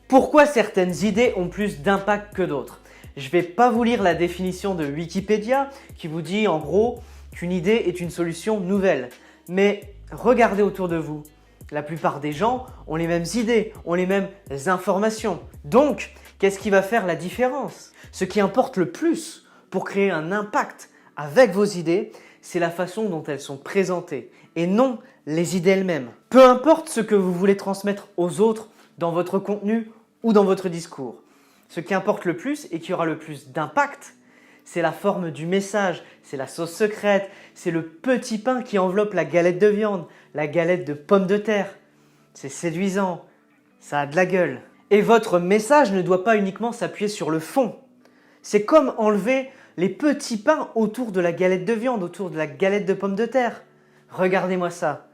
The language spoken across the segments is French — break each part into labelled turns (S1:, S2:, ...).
S1: Pourquoi certaines idées ont plus d'impact que d'autres? Je ne vais pas vous lire la définition de Wikipédia qui vous dit en gros qu'une idée est une solution nouvelle. Mais regardez autour de vous. La plupart des gens ont les mêmes idées, ont les mêmes informations. Donc, qu'est-ce qui va faire la différence? Ce qui importe le plus pour créer un impact avec vos idées, c'est la façon dont elles sont présentées et non les idées elles-mêmes. Peu importe ce que vous voulez transmettre aux autres dans votre contenu ou dans votre discours. Ce qui importe le plus et qui aura le plus d'impact, c'est la forme du message, c'est la sauce secrète, c'est le petit pain qui enveloppe la galette de viande, la galette de pommes de terre. C'est séduisant, ça a de la gueule. Et votre message ne doit pas uniquement s'appuyer sur le fond. C'est comme enlever les petits pains autour de la galette de viande, autour de la galette de pommes de terre. Regardez-moi ça.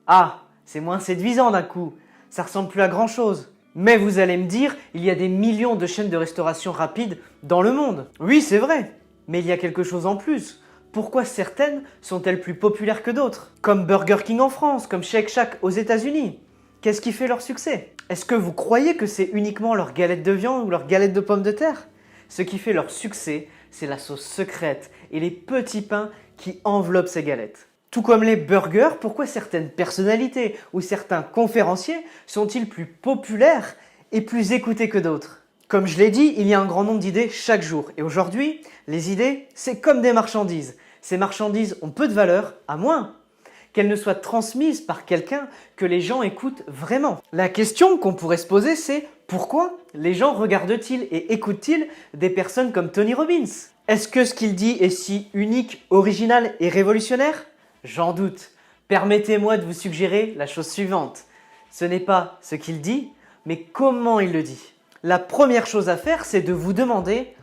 S1: Ah, c'est moins séduisant d'un coup, ça ressemble plus à grand chose. Mais vous allez me dire, il y a des millions de chaînes de restauration rapide dans le monde. Oui, c'est vrai, mais il y a quelque chose en plus. Pourquoi certaines sont-elles plus populaires que d'autres? Comme Burger King en France, comme Shake Shack aux États-Unis. Qu'est-ce qui fait leur succès? Est-ce que vous croyez que c'est uniquement leur galette de viande ou leur galette de pommes de terre? Ce qui fait leur succès, c'est la sauce secrète et les petits pains qui enveloppent ces galettes. Tout comme les burgers, pourquoi certaines personnalités ou certains conférenciers sont-ils plus populaires et plus écoutés que d'autres? Comme je l'ai dit, il y a un grand nombre d'idées chaque jour. Et aujourd'hui, les idées, c'est comme des marchandises. Ces marchandises ont peu de valeur, à moins qu'elles ne soient transmises par quelqu'un que les gens écoutent vraiment. La question qu'on pourrait se poser, c'est pourquoi les gens regardent-ils et écoutent-ils des personnes comme Tony Robbins? Est-ce que ce qu'il dit est si unique, original et révolutionnaire? J'en doute. Permettez-moi de vous suggérer la chose suivante. Ce n'est pas ce qu'il dit, mais comment il le dit. La première chose à faire, c'est de vous demander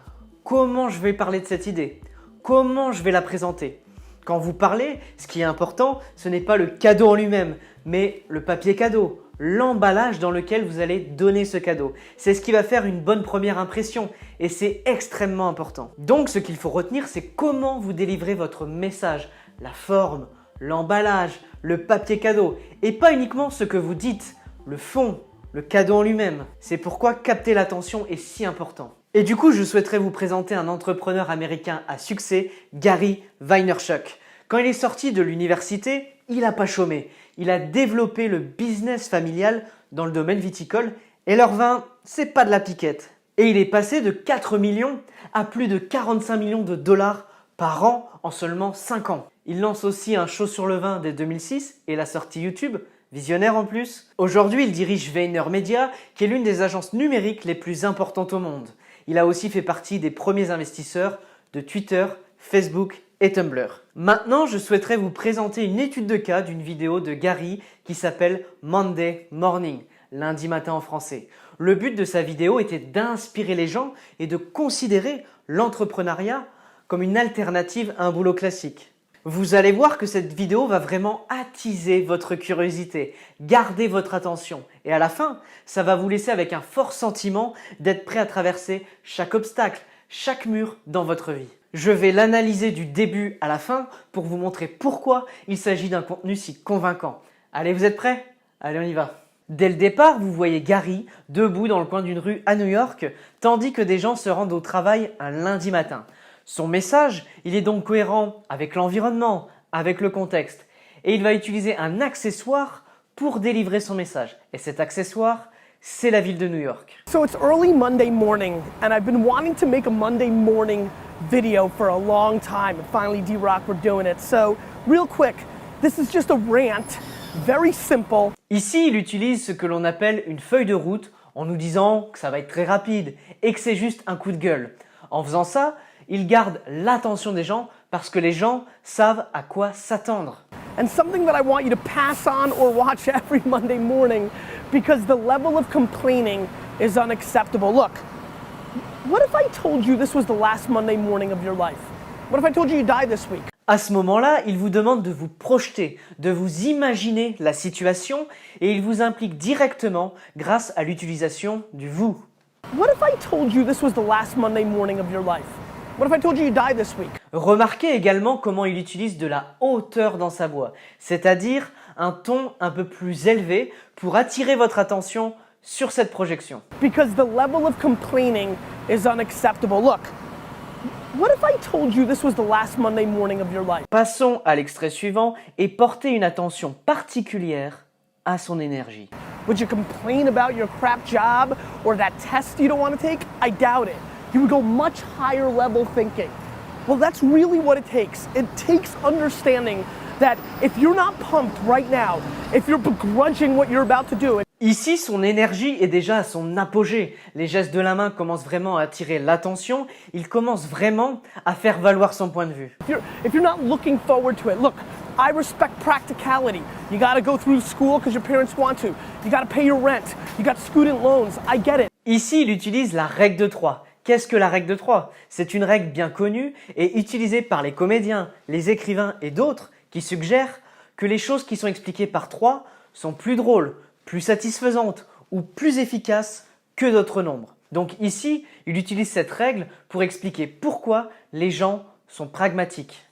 S1: comment je vais parler de cette idée, comment je vais la présenter. Quand vous parlez, ce qui est important, ce n'est pas le cadeau en lui-même, mais le papier cadeau, l'emballage dans lequel vous allez donner ce cadeau. C'est ce qui va faire une bonne première impression et c'est extrêmement important. Donc ce qu'il faut retenir, c'est comment vous délivrez votre message, la forme, l'emballage, le papier cadeau et pas uniquement ce que vous dites, le fond, le cadeau en lui-même. C'est pourquoi capter l'attention est si important. Et du coup, je souhaiterais vous présenter un entrepreneur américain à succès, Gary Vaynerchuk. Quand il est sorti de l'université, il n'a pas chômé. Il a développé le business familial dans le domaine viticole et leur vin, c'est pas de la piquette. Et il est passé de 4 millions à plus de 45 millions de dollars par an en seulement 5 ans. Il lance aussi un show sur le vin dès 2006 et la sortie YouTube, visionnaire en plus. Aujourd'hui, il dirige VaynerMedia, qui est l'une des agences numériques les plus importantes au monde. Il a aussi fait partie des premiers investisseurs de Twitter, Facebook et Tumblr. Maintenant, je souhaiterais vous présenter une étude de cas d'une vidéo de Gary qui s'appelle Monday Morning, lundi matin en français. Le but de sa vidéo était d'inspirer les gens et de considérer l'entrepreneuriat comme une alternative à un boulot classique. Vous allez voir que cette vidéo va vraiment attiser votre curiosité, garder votre attention et à la fin, ça va vous laisser avec un fort sentiment d'être prêt à traverser chaque obstacle, chaque mur dans votre vie. Je vais l'analyser du début à la fin pour vous montrer pourquoi il s'agit d'un contenu si convaincant. Allez, vous êtes prêts? Allez, on y va. Dès le départ, vous voyez Gary debout dans le coin d'une rue à New York, tandis que des gens se rendent au travail un lundi matin. Son message, il est donc cohérent avec l'environnement, avec le contexte. Et il va utiliser un accessoire pour délivrer son message. Et cet accessoire, c'est la ville de New York.
S2: So it's early Monday morning, and I've been wanting to make a Monday morning video for a long time. And finally, D-Rock, we're doing it. So, real quick, this is just a rant, very simple.
S1: Ici, il utilise ce que l'on appelle une feuille de route en nous disant que ça va être très rapide et que c'est juste un coup de gueule. En faisant ça, il garde l'attention des gens parce que les gens savent à quoi s'attendre.
S2: And something that I want you to pass on or watch every Monday morning because the level of complaining is unacceptable. Look, what if I told you this was the last Monday morning of your life? What if I told you you die this week?
S1: À ce moment-là, il vous demande de vous projeter, de vous imaginer la situation et il vous implique directement grâce à l'utilisation du vous.
S2: What if I told you this was the last Monday morning of your life? What if I told you you die this week?
S1: Remarquez également comment il utilise de la hauteur dans sa voix, c'est-à-dire un ton un peu plus élevé pour attirer votre attention sur cette projection.
S2: Because the level of complaining is unacceptable. Look, what if I told you this was the last Monday morning of your life?
S1: Passons à l'extrait suivant et portez une attention particulière à son énergie.
S2: Would you complain about your crap job or that test you don't want to take? I doubt it. You would go much higher level thinking. Well, that's really what it takes. It takes understanding that if you're not pumped right now, if you're begrudging what you're about to do.
S1: Ici, son énergie est déjà à son apogée. Les gestes de la main commencent vraiment à attirer l'attention. Il commence vraiment à faire valoir son point de vue.
S2: If you're not looking forward to it, look, I respect practicality. You gotta go through school because your parents want to. You gotta pay your rent. You got student loans. I get it.
S1: Ici, il utilise la règle de 3. Qu'est-ce que la règle de 3? C'est une règle bien connue et utilisée par les comédiens, les écrivains et d'autres qui suggèrent que les choses qui sont expliquées par 3 sont plus drôles, plus satisfaisantes ou plus efficaces que d'autres nombres. Donc ici, il utilise cette règle pour expliquer pourquoi les gens sont pragmatiques.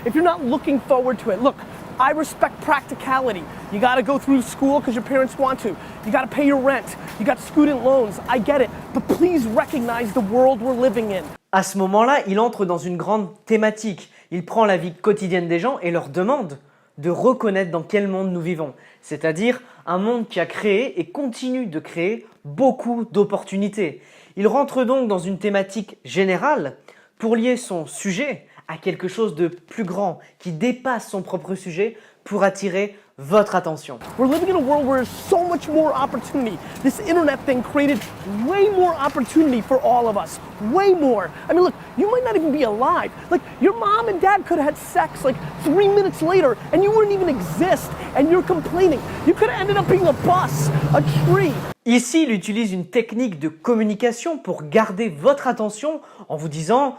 S2: If you're not looking forward to it, look, I respect practicality. You gotta go through school because your parents want to. You gotta pay your rent. You got student loans. I get it. But please recognize the world we're living in.
S1: À ce moment-là, il entre dans une grande thématique. Il prend la vie quotidienne des gens et leur demande de reconnaître dans quel monde nous vivons. C'est-à-dire un monde qui a créé et continue de créer beaucoup d'opportunités. Il rentre donc dans une thématique générale pour lier son sujet à quelque chose de plus grand, qui dépasse son propre sujet pour attirer votre attention.
S2: We're living in a world where there's so much more opportunity. This internet thing created way more opportunity for all of us. Way more. I mean, look, you might not even be alive. Like, your mom and dad could have had sex like 3 minutes later and you wouldn't even exist and you're complaining. You could have ended up being a bus, a tree.
S1: Ici, il utilise une technique de communication pour garder votre attention en vous disant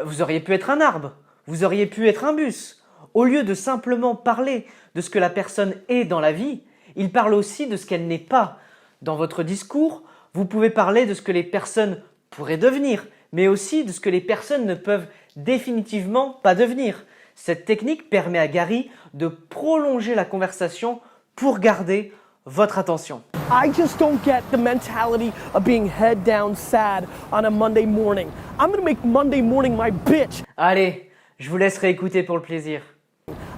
S1: vous auriez pu être un arbre, vous auriez pu être un bus. Au lieu de simplement parler de ce que la personne est dans la vie, il parle aussi de ce qu'elle n'est pas. Dans votre discours, vous pouvez parler de ce que les personnes pourraient devenir, mais aussi de ce que les personnes ne peuvent définitivement pas devenir. Cette technique permet à Gary de prolonger la conversation pour garder votre attention.
S2: I just don't get the mentality of being head down sad on a Monday morning. I'm gonna make Monday morning my bitch.
S1: Allez, je vous laisse réécouter pour le plaisir.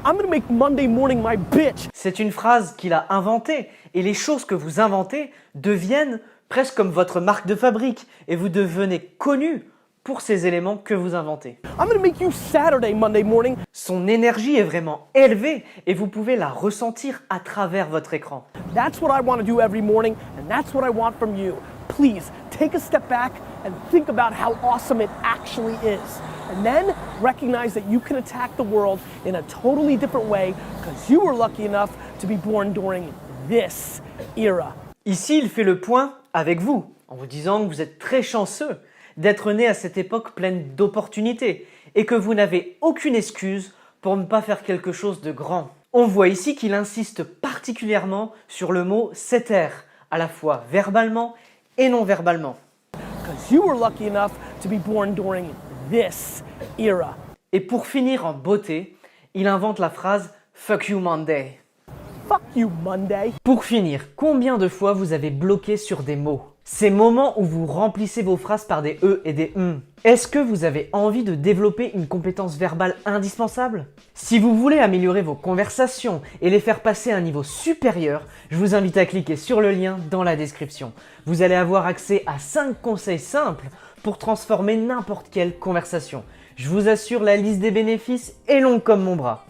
S2: I'm gonna make Monday morning my bitch.
S1: C'est une phrase qu'il a inventée et les choses que vous inventez deviennent presque comme votre marque de fabrique et vous devenez connu pour ces éléments que vous inventez.
S2: I'm gonna make you Saturday Monday morning.
S1: Son énergie est vraiment élevée et vous pouvez la ressentir à travers votre écran.
S2: That's what I want to do every morning, and that's what I want from you. Please take a step back and think about how awesome it actually is. And then recognize that you can attack the world in a totally different way because you were lucky enough to be born during this era.
S1: Ici, il fait le point avec vous en vous disant que vous êtes très chanceux d'être né à cette époque pleine d'opportunités et que vous n'avez aucune excuse pour ne pas faire quelque chose de grand. On voit ici qu'il insiste particulièrement sur le mot « s'éter », à la fois verbalement et non verbalement.
S2: Because you were lucky enough to be born during this era.
S1: Et pour finir en beauté, il invente la phrase « Fuck you Monday ».
S2: Fuck you, Monday.
S1: Pour finir, combien de fois vous avez bloqué sur des mots? Ces moments où vous remplissez vos phrases par des E et des Est-ce que vous avez envie de développer une compétence verbale indispensable? Si vous voulez améliorer vos conversations et les faire passer à un niveau supérieur, je vous invite à cliquer sur le lien dans la description. Vous allez avoir accès à 5 conseils simples pour transformer n'importe quelle conversation. Je vous assure, la liste des bénéfices est longue comme mon bras.